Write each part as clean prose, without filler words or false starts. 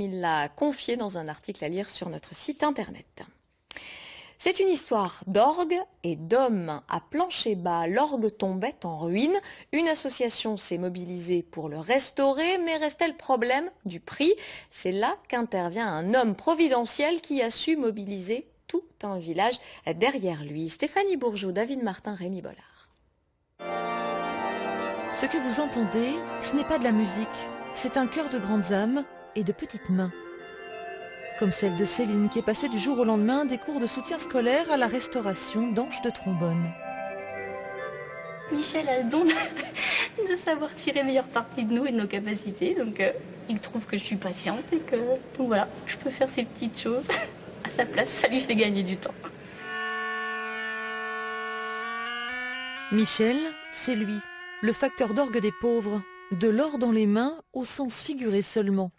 comme il l'a confié dans un article à lire sur notre site internet. C'est une histoire d'orgue et d'hommes. À Plancher-Bas, l'orgue tombait en ruine. Une association s'est mobilisée pour le restaurer, mais restait le problème du prix. C'est là qu'intervient un homme providentiel qui a su mobiliser tout un village derrière lui. Stéphanie Bourgeot, David Martin, Rémi Bollard. Ce que vous entendez, ce n'est pas de la musique. C'est un chœur de grandes âmes et de petites mains. Comme celle de Céline qui est passée du jour au lendemain des cours de soutien scolaire à la restauration d'anches de trombone. Michel a le don de savoir tirer meilleure partie de nous et de nos capacités. Donc il trouve que je suis patiente et que donc voilà, je peux faire ces petites choses à sa place. Ça lui fait gagner du temps. Michel, c'est lui, le facteur d'orgue des pauvres. De l'or dans les mains au sens figuré seulement.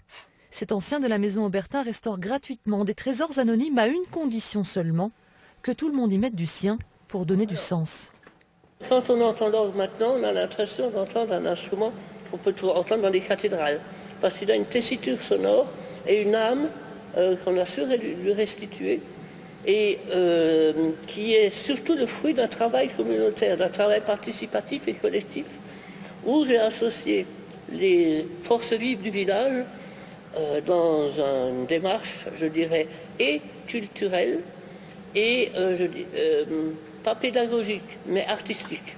Cet ancien de la maison Aubertin restaure gratuitement des trésors anonymes à une condition seulement, que tout le monde y mette du sien pour donner du sens. Quand on entend l'orgue maintenant, on a l'impression d'entendre un instrument qu'on peut toujours entendre dans les cathédrales, parce qu'il a une tessiture sonore et une âme qu'on a su lui restituer, et qui est surtout le fruit d'un travail communautaire, d'un travail participatif et collectif, où j'ai associé les forces vives du village dans une démarche, je dirais, et culturelle, et pas pédagogique, mais artistique.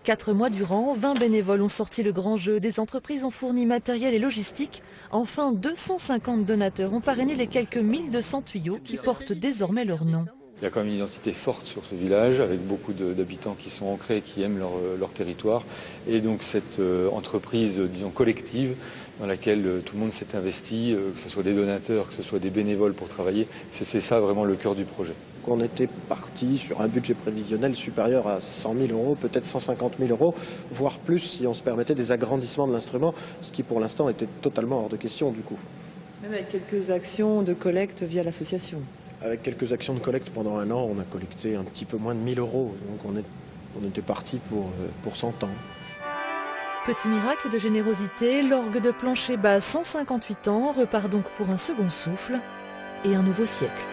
4 mois durant, 20 bénévoles ont sorti le grand jeu, des entreprises ont fourni matériel et logistique. Enfin, 250 donateurs ont parrainé les quelques 1200 tuyaux qui portent désormais leur nom. Il y a quand même une identité forte sur ce village, avec beaucoup d'habitants qui sont ancrés, qui aiment leur territoire. Et donc cette entreprise, disons, collective, dans laquelle tout le monde s'est investi, que ce soit des donateurs, que ce soit des bénévoles pour travailler, c'est ça vraiment le cœur du projet. On était parti sur un budget prévisionnel supérieur à 100 000 euros, peut-être 150 000 euros, voire plus si on se permettait des agrandissements de l'instrument, ce qui pour l'instant était totalement hors de question du coup. Même avec quelques actions de collecte via l'association. Avec quelques actions de collecte pendant un an, on a collecté un petit peu moins de 1 000 euros. Donc on était parti pour 100 ans. Petit miracle de générosité, l'orgue de Plancher-Bas, 158 ans, repart donc pour un second souffle et un nouveau siècle.